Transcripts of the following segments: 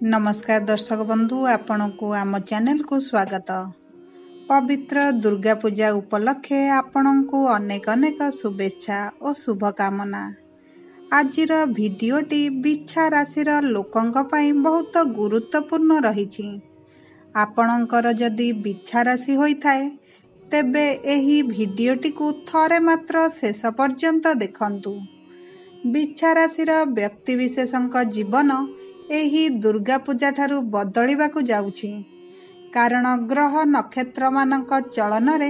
नमस्कार दर्शक बंधु आपण को आम चैनल को स्वागत। पवित्र दुर्गा पूजा उपलक्षे आपण को अनेक अनेक शुभेच्छा और शुभकामना। आजिर भिडियोटी बिच्छा राशिर लोकंक पई बहुत गुरुत्वपूर्ण रही। आपणकर जदि बिच्छा राशि होइथाए तेबे एही भिडियोटी को थरे मात्र शेष पर्यंत देखंतु। बिच्छा राशिर व्यक्ति विशेषंक जीवन एही दुर्गा पूजा ठारू बदलिबाकू जाउछि, कारण ग्रह नक्षत्र मानक चलन रे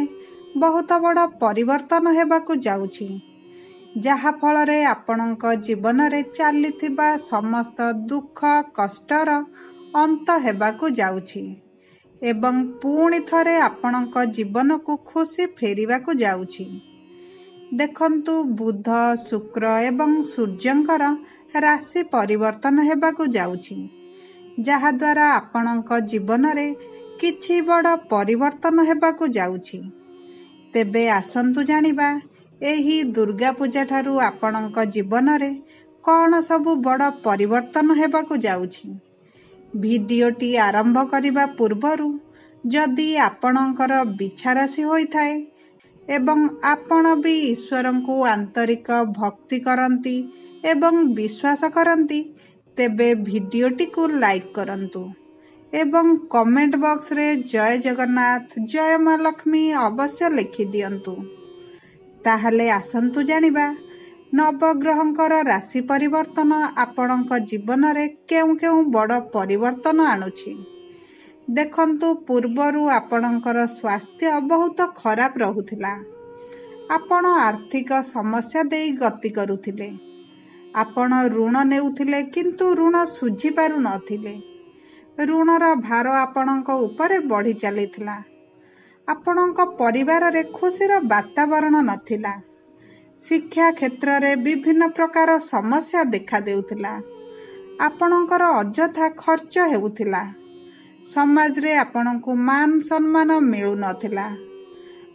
बहुत बड़ परिवर्तन हेबाकू जाउछि, जहा फल रे आपणक जीवन रे चलीथिबा समस्त दुख कष्टर अंत हेबाकू जाउछि एवं पुणी थरे आपणक जीवन को खुशी फेरिबाकू जाउछि। देखंतु बुध शुक्र एवं सूर्यंकर राशि परिवर्तन हेबाकू जाउछि, जहा द्वारा आपणक जीवन रे किछि बड़ परिवर्तन हेबाकू जाउछि। तेबे आसंतु जानिबा एही दुर्गा पूजा ठारू आपणक जीवन रे कौन सबु बड़ परिवर्तन हेबाकू जाउछि। भिडियोटी आरंभ करिबा पूर्वरु जदि आपणकर बिच्छा राशि होइथाए एवं आपण भी ईश्वरंकु आंतरिक भक्ति करंती एवं विश्वास करंती तेबे भिडियोटी को लाइक करंतु एवं कमेंट बॉक्स रे जय जगन्नाथ जय मां लक्ष्मी अवश्य लिखि दियंतु। ताहले आसंतु जानिबा नवग्रहंकर राशि परिवर्तन आपणक जीवन रे केउ केउ बड़ परिवर्तन आणुछि। देखंतु पूर्वरु आपणकर स्वास्थ्य बहुत खराब रहुथिला। आपण आर्थिक समस्या देई गति करुथिले। आपण ऋण नेउथिले किंतु ऋण सुझी पारु नथिले। ऋणर भार आपणक उपरे बढ़ी चलीथिला। आपणक परिवार रे खुशीर वातावरण नथिला। शिक्षा क्षेत्र रे विभिन्न प्रकार समस्या देखा देउथिला। आपणकर अଯଥା खर्च हेउथिला। समाज रे आपणकु मान सम्मान मिलु नथिला।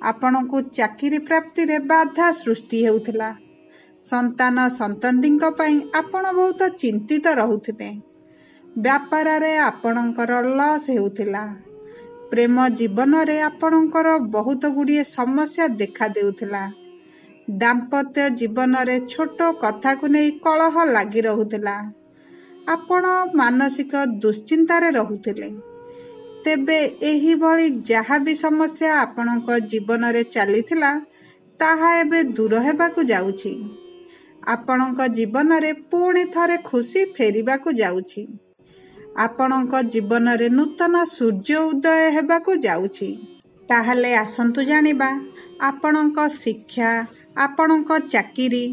आपणकु चाकरी प्राप्ति रे बाधा सृष्टि हेउथिला। संतान संततिंक पई आपण बहुत चिंतित रहुथिले। व्यापार रे आपणकर लॉस हेउथिला। प्रेम जीवन रे आपणकर बहुत गुड़िए समस्या देखा देउथिला। दाम्पत्य जीवन रे छोट कथा को नै कलह लागि रहुथिला। आपण मानसिक दुश्चिंता रे रहुथिले। तेबे एही भली जहा भी समस्या आपणक जीवन रे चलीथिला ताहा एबे दूर हेबाकू जाउछि। आपणक जीवन रे पुणी थरे खुशी फेरिबाकू जाउछि। आपणक जीवन रे नूतन सूर्य उदय हेबाकू जाउछि। ताहले आसंतु जानिबा आपणक शिक्षा आपणक चाकरी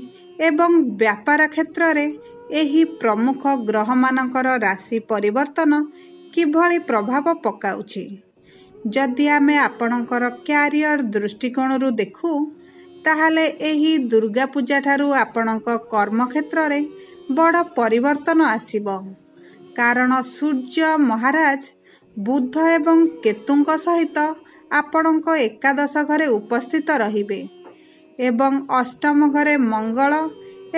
एवं व्यापार क्षेत्र रे एही प्रमुख ग्रह मानकर राशि परिवर्तन किभली प्रभाव पकाउछि। जदि आमे आपणकर क्यारियर दृष्टिकोण रु देखु ताहले एही दुर्गा पूजा ठारू आपणक कर्म क्षेत्र रे बड़ परिवर्तन आसीबो, कारण सूर्य महाराज बुध एवं केतुंक सहित आपणक एकादश घरे उपस्थित रहिबे एवं अष्टम घरे मंगल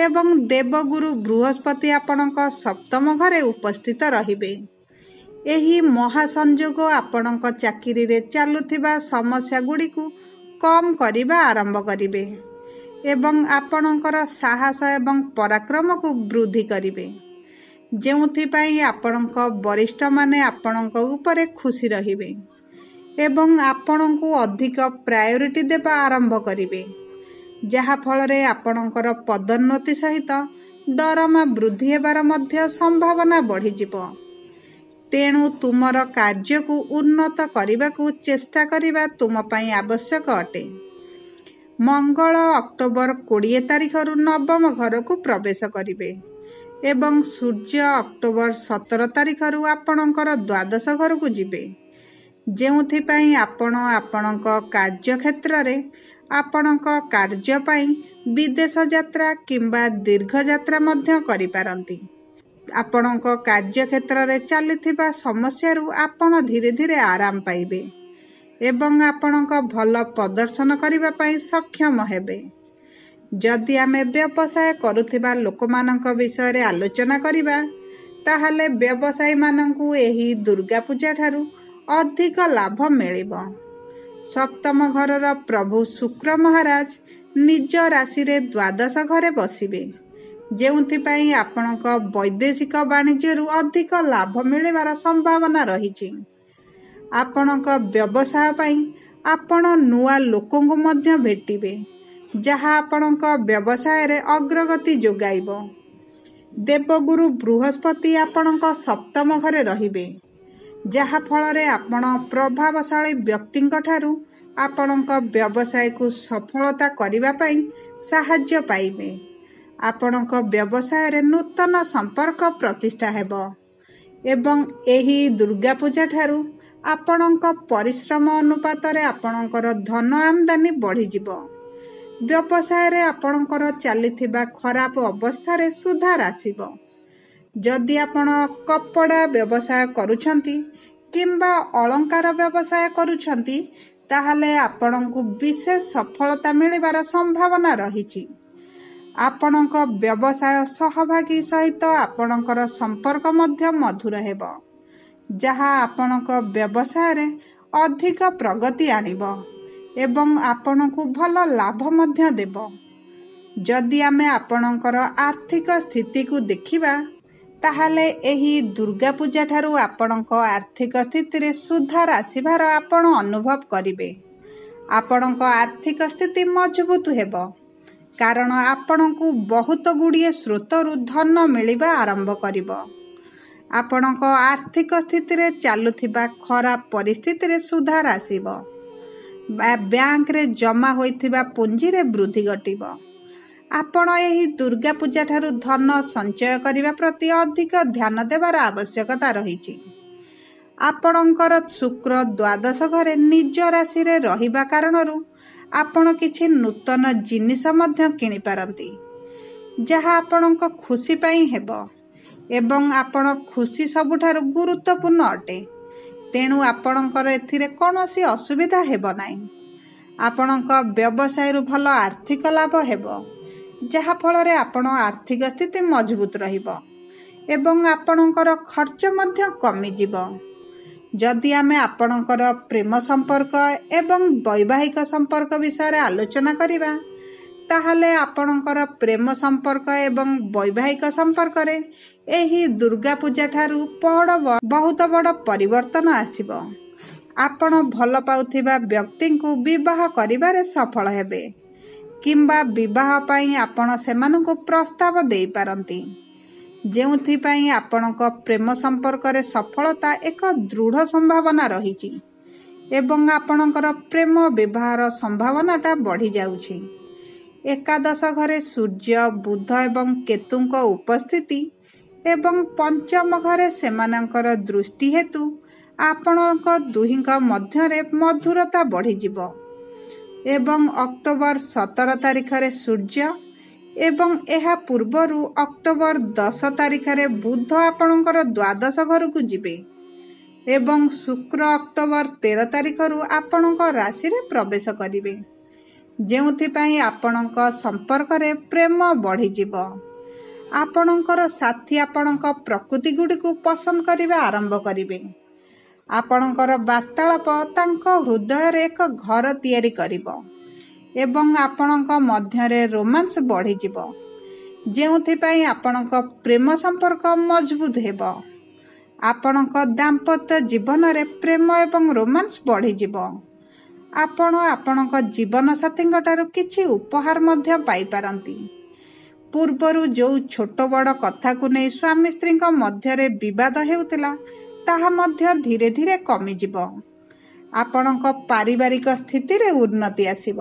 एवं देवगुरु बृहस्पति आपणक सप्तम घरे उपस्थित रहिबे। एही महासंयोग आपणक चाकरी रे चालुथिबा समस्या गुडी को कम करिबा आरंभ करिबे एवं आपणकर साहस एवं पराक्रम को वृद्धि करिबे, जेउथि पई आपणक वरिष्ठ माने आपणक उपरे खुशी रहिबे एवं आपणकु अधिक प्रायोरिटी देबा आरंभ करिबे, जहा फल रे आपणकर पदोन्नति सहित दरमा वृद्धि हेबार मध्य संभावना बढ़ी जिवो। तेणु तुमर कार्य को उन्नत करने को चेष्टा करिबा तुम पई आवश्यक अटे। मंगल अक्टोबर 20 तारिख रु नवम घर को प्रवेश करिवे एवं सूर्य अक्टोबर 17 तारिख रु आपणकर द्वादश घर को जिवे, जेउथि पई आपण आपणक कार्य क्षेत्र रे आपणक कार्य पई विदेश यात्रा किंबा दीर्घ यात्रा मध्य करि पारंती। आपणक कार्य क्षेत्र रे चलीथिबा समस्या रु आपण धीरे धीरे आराम पाइबे एवं आपणक भल प्रदर्शन करिबा पई सक्षम हेबे। जदि आमे व्यवसाय करुथिबा लोकमानक विषय रे आलोचना करिबा ତାହେଲେ ବ୍ୟବସାୟୀମାନଙ୍କୁ ଏହି ଦୁର୍ଗା ପୂଜା ଠାରୁ ଅଧିକ ଲାଭ ମିଳିବ। ସପ୍ତମ ଘରର ପ୍ରଭୁ ଶୁକ୍ର ମହାରାଜ ନିଜ ରାଶିରେ ଦ୍ୱାଦଶ ଘରେ ବସିବେ, ଯେଉଁଥିପାଇଁ ଆପଣଙ୍କ ବୈଦେଶିକ ବାଣିଜ୍ୟରୁ ଅଧିକ ଲାଭ ମିଳିବାର ସମ୍ଭାବନା ରହିଛି। ଆପଣଙ୍କ ବ୍ୟବସାୟ ପାଇଁ ଆପଣ ନୂଆ ଲୋକଙ୍କୁ ମଧ୍ୟ ଭେଟିବେ, ଯାହା ଆପଣଙ୍କ ବ୍ୟବସାୟରେ ଅଗ୍ରଗତି ଯୋଗାଇବ। ଦେବଗୁରୁ ବୃହସ୍ପତି ଆପଣଙ୍କ ସପ୍ତମ ଘରେ ରହିବେ, ଯାହା ଫଳରେ ଆପଣ ପ୍ରଭାବଶାଳୀ ବ୍ୟକ୍ତିଙ୍କ ଠାରୁ ଆପଣଙ୍କ ବ୍ୟବସାୟକୁ ସଫଳତା କରିବା ପାଇଁ ସାହାଯ୍ୟ ପାଇବେ। ଆପଣଙ୍କ ବ୍ୟବସାୟରେ ନୂତନ ସମ୍ପର୍କ ପ୍ରତିଷ୍ଠା ହେବ ଏବଂ ଏହି ଦୁର୍ଗା ପୂଜା ଠାରୁ ଆପଣଙ୍କ ପରିଶ୍ରମ ଅନୁପାତରେ ଆପଣଙ୍କର ଧନ ଆମଦାନୀ ବଢ଼ିଯିବ। ବ୍ୟବସାୟରେ ଆପଣଙ୍କର ଚାଲିଥିବା ଖରାପ ଅବସ୍ଥାରେ ସୁଧାର ଆସିବ। ଯଦି ଆପଣ କପଡ଼ା ବ୍ୟବସାୟ କରୁଛନ୍ତି କିମ୍ବା ଅଳଙ୍କାର ବ୍ୟବସାୟ କରୁଛନ୍ତି, ତାହେଲେ ଆପଣଙ୍କୁ ବିଶେଷ ସଫଳତା ମିଳିବାର ସମ୍ଭାବନା ରହିଛି। ଆପଣଙ୍କ ବ୍ୟବସାୟ ସହଭାଗୀ ସହିତ ଆପଣଙ୍କର ସମ୍ପର୍କ ମଧ୍ୟ ମଧୁର ହେବ, ଯାହା ଆପଣଙ୍କ ବ୍ୟବସାୟରେ ଅଧିକ ପ୍ରଗତି ଆଣିବ ଏବଂ ଆପଣଙ୍କୁ ଭଲ ଲାଭ ମଧ୍ୟ ଦେବ। ଯଦି ଆମେ ଆପଣଙ୍କର ଆର୍ଥିକ ସ୍ଥିତିକୁ ଦେଖିବା, ତାହେଲେ ଏହି ଦୁର୍ଗା ପୂଜା ଠାରୁ ଆପଣଙ୍କ ଆର୍ଥିକ ସ୍ଥିତିରେ ସୁଧାର ଆସିବାର ଆପଣ ଅନୁଭବ କରିବେ। ଆପଣଙ୍କ ଆର୍ଥିକ ସ୍ଥିତି ମଜବୁତ ହେବ, କାରଣ ଆପଣଙ୍କୁ ବହୁତ ଗୁଡ଼ିଏ ସ୍ରୋତରୁ ଧନ ମିଳିବା ଆରମ୍ଭ କରିବ। ଆପଣଙ୍କ ଆର୍ଥିକ ସ୍ଥିତିରେ ଚାଲୁଥିବା ଖରାପ ପରିସ୍ଥିତିରେ ସୁଧାର ଆସିବ। ବ୍ୟାଙ୍କରେ ଜମା ହୋଇଥିବା ପୁଞ୍ଜିରେ ବୃଦ୍ଧି ଘଟିବ। ଆପଣ ଏହି ଦୁର୍ଗା ପୂଜା ଠାରୁ ଧନ ସଞ୍ଚୟ କରିବା ପ୍ରତି ଅଧିକ ଧ୍ୟାନ ଦେବାର ଆବଶ୍ୟକତା ରହିଛି। ଆପଣଙ୍କର ଶୁକ୍ର ଦ୍ୱାଦଶ ଘରେ ନିଜ ରାଶିରେ ରହିବା କାରଣରୁ ଆପଣ କିଛି ନୂତନ ଜିନିଷ ମଧ୍ୟ କିଣିପାରନ୍ତି, ଯାହା ଆପଣଙ୍କ ଖୁସି ପାଇଁ ହେବ ଏବଂ ଆପଣ ଖୁସି ସବୁଠାରୁ ଗୁରୁତ୍ୱପୂର୍ଣ୍ଣ ଅଟେ। ତେଣୁ ଆପଣଙ୍କର ଏଥିରେ କୌଣସି ଅସୁବିଧା ହେବ ନାହିଁ। ଆପଣଙ୍କ ବ୍ୟବସାୟରୁ ଭଲ ଆର୍ଥିକ ଲାଭ ହେବ, ଯାହାଫଳରେ ଆପଣ ଆର୍ଥିକ ସ୍ଥିତି ମଜବୁତ ରହିବ ଏବଂ ଆପଣଙ୍କର ଖର୍ଚ୍ଚ ମଧ୍ୟ କମିଯିବ। ଯଦି ଆମେ ଆପଣଙ୍କର ପ୍ରେମ ସମ୍ପର୍କ ଏବଂ ବୈବାହିକ ସମ୍ପର୍କ ବିଷୟରେ ଆଲୋଚନା କରିବା, ତାହେଲେ ଆପଣଙ୍କର ପ୍ରେମ ସମ୍ପର୍କ ଏବଂ ବୈବାହିକ ସମ୍ପର୍କରେ ଏହି ଦୁର୍ଗା ପୂଜା ଠାରୁ ବହୁତ ବଡ଼ ପରିବର୍ତ୍ତନ ଆସିବ। ଆପଣ ଭଲ ପାଉଥିବା ବ୍ୟକ୍ତିଙ୍କୁ ବିବାହ କରିବାରେ ସଫଳ ହେବେ କିମ୍ବା ବିବାହ ପାଇଁ ଆପଣ ସେମାନଙ୍କୁ ପ୍ରସ୍ତାବ ଦେଇପାରନ୍ତି, ଯେଉଁଥିପାଇଁ ଆପଣଙ୍କ ପ୍ରେମ ସମ୍ପର୍କରେ ସଫଳତା ଏକ ଦୃଢ଼ ସମ୍ଭାବନା ରହିଛି ଏବଂ ଆପଣଙ୍କର ପ୍ରେମ ବିବାହର ସମ୍ଭାବନାଟା ବଢ଼ିଯାଉଛି। ଏକାଦଶ ଘରେ ସୂର୍ଯ୍ୟ, ବୁଧ ଏବଂ କେତୁଙ୍କ ଉପସ୍ଥିତି ଏବଂ ପଞ୍ଚମ ଘରେ ସେମାନଙ୍କର ଦୃଷ୍ଟି ହେତୁ ଆପଣଙ୍କ ଦୁହିଁଙ୍କ ମଧ୍ୟରେ ମଧୁରତା ବଢ଼ିଯିବ ଏବଂ ଅକ୍ଟୋବର 17 ତାରିଖରେ ସୂର୍ଯ୍ୟ ଏବଂ ଏହା ପୂର୍ବରୁ ଅକ୍ଟୋବର 10 ତାରିଖରେ ବୁଧ ଆପଣଙ୍କର ଦ୍ୱାଦଶ ଘରକୁ ଯିବେ ଏବଂ ଶୁକ୍ର ଅକ୍ଟୋବର 13 ତାରିଖରୁ ଆପଣଙ୍କ ରାଶିରେ ପ୍ରବେଶ କରିବେ, ଯେଉଁଥିପାଇଁ ଆପଣଙ୍କ ସମ୍ପର୍କରେ ପ୍ରେମ ବଢ଼ିଯିବ। ଆପଣଙ୍କର ସାଥୀ ଆପଣଙ୍କ ପ୍ରକୃତିଗୁଡ଼ିକୁ ପସନ୍ଦ କରିବା ଆରମ୍ଭ କରିବେ। ଆପଣଙ୍କର ବାର୍ତ୍ତାଳାପ ତାଙ୍କ ହୃଦୟରେ ଏକ ଘର ତିଆରି କରିବ ଏବଂ ଆପଣଙ୍କ ମଧ୍ୟରେ ରୋମାନ୍ସ ବଢ଼ିଯିବ, ଯେଉଁଥିପାଇଁ ଆପଣଙ୍କ ପ୍ରେମ ସମ୍ପର୍କ ମଜବୁତ ହେବ। ଆପଣଙ୍କ ଦାମ୍ପତ୍ୟ ଜୀବନରେ ପ୍ରେମ ଏବଂ ରୋମାନ୍ସ ବଢ଼ିଯିବ। ଆପଣ ଆପଣଙ୍କ ଜୀବନସାଥୀଙ୍କ ଠାରୁ କିଛି ଉପହାର ମଧ୍ୟ ପାଇପାରନ୍ତି। ପୂର୍ବରୁ ଯେଉଁ ଛୋଟ ବଡ଼ କଥାକୁ ନେଇ ସ୍ୱାମୀ ସ୍ତ୍ରୀଙ୍କ ମଧ୍ୟରେ ବିବାଦ ହେଉଥିଲା, ତାହା ମଧ୍ୟ ଧୀରେ ଧୀରେ କମିଯିବ। ଆପଣଙ୍କ ପାରିବାରିକ ସ୍ଥିତିରେ ଉନ୍ନତି ଆସିବ।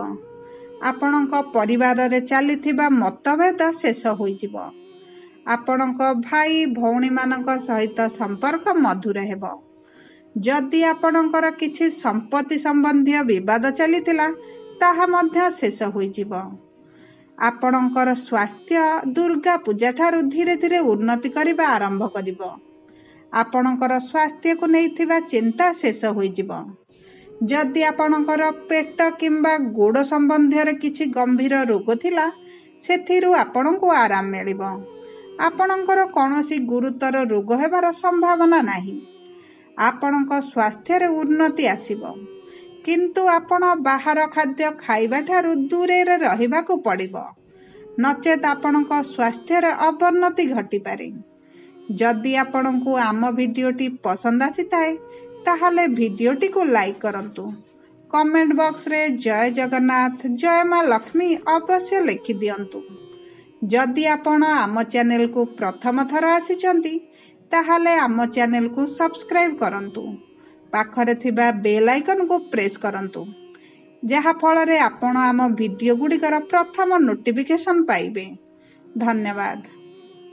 ଆପଣଙ୍କ ପରିବାରରେ ଚାଲିଥିବା ମତଭେଦ ଶେଷ ହୋଇଯିବ। ଆପଣଙ୍କ ଭାଇ ଭଉଣୀମାନଙ୍କ ସହିତ ସମ୍ପର୍କ ମଧୁର ହେବ। ଯଦି ଆପଣଙ୍କର କିଛି ସମ୍ପତ୍ତି ସମ୍ବନ୍ଧୀୟ ବିବାଦ ଚାଲିଥିଲା, ତାହା ମଧ୍ୟ ଶେଷ ହୋଇଯିବ। ଆପଣଙ୍କର ସ୍ୱାସ୍ଥ୍ୟ ଦୁର୍ଗା ପୂଜା ଠାରୁ ଧୀରେ ଧୀରେ ଉନ୍ନତି କରିବା ଆରମ୍ଭ କରିବ। ଆପଣଙ୍କର ସ୍ୱାସ୍ଥ୍ୟକୁ ନେଇଥିବା ଚିନ୍ତା ଶେଷ ହୋଇଯିବ। ଯଦି ଆପଣଙ୍କର ପେଟ କିମ୍ବା ଗୋଡ଼ ସମ୍ବନ୍ଧୀୟରେ କିଛି ଗମ୍ଭୀର ରୋଗ ଥିଲା, ସେଥିରୁ ଆପଣଙ୍କୁ ଆରାମ ମିଳିବ। ଆପଣଙ୍କର କୌଣସି ଗୁରୁତର ରୋଗ ହେବାର ସମ୍ଭାବନା ନାହିଁ। ଆପଣଙ୍କ ସ୍ୱାସ୍ଥ୍ୟରେ ଉନ୍ନତି ଆସିବ, କିନ୍ତୁ ଆପଣ ବାହାର ଖାଦ୍ୟ ଖାଇବାଠାରୁ ଦୂରରେ ରହିବାକୁ ପଡ଼ିବ, ନଚେତ୍ ଆପଣଙ୍କ ସ୍ୱାସ୍ଥ୍ୟରେ ଅବନତି ଘଟିପାରେ। ଯଦି ଆପଣଙ୍କୁ ଆମ ଭିଡ଼ିଓଟି ପସନ୍ଦ ଆସିଥାଏ ତାହେଲେ ଭିଡ଼ିଓଟିକୁ ଲାଇକ୍ କରନ୍ତୁ। କମେଣ୍ଟ ବକ୍ସରେ ଜୟ ଜଗନ୍ନାଥ, ଜୟ ମା ଲକ୍ଷ୍ମୀ ଅବଶ୍ୟ ଲେଖିଦିଅନ୍ତୁ। ଯଦି ଆପଣ ଆମ ଚ୍ୟାନେଲକୁ ପ୍ରଥମ ଥର ଆସିଛନ୍ତି ତାହେଲେ ଆମ ଚ୍ୟାନେଲକୁ ସବସ୍କ୍ରାଇବ୍ କରନ୍ତୁ। ପାଖରେ ଥିବା ବେଲ୍ ଆଇକନ୍କୁ ପ୍ରେସ୍ କରନ୍ତୁ, ଯାହାଫଳରେ ଆପଣ ଆମ ଭିଡ଼ିଓ ଗୁଡ଼ିକର ପ୍ରଥମ ନୋଟିଫିକେସନ୍ ପାଇବେ। ଧନ୍ୟବାଦ।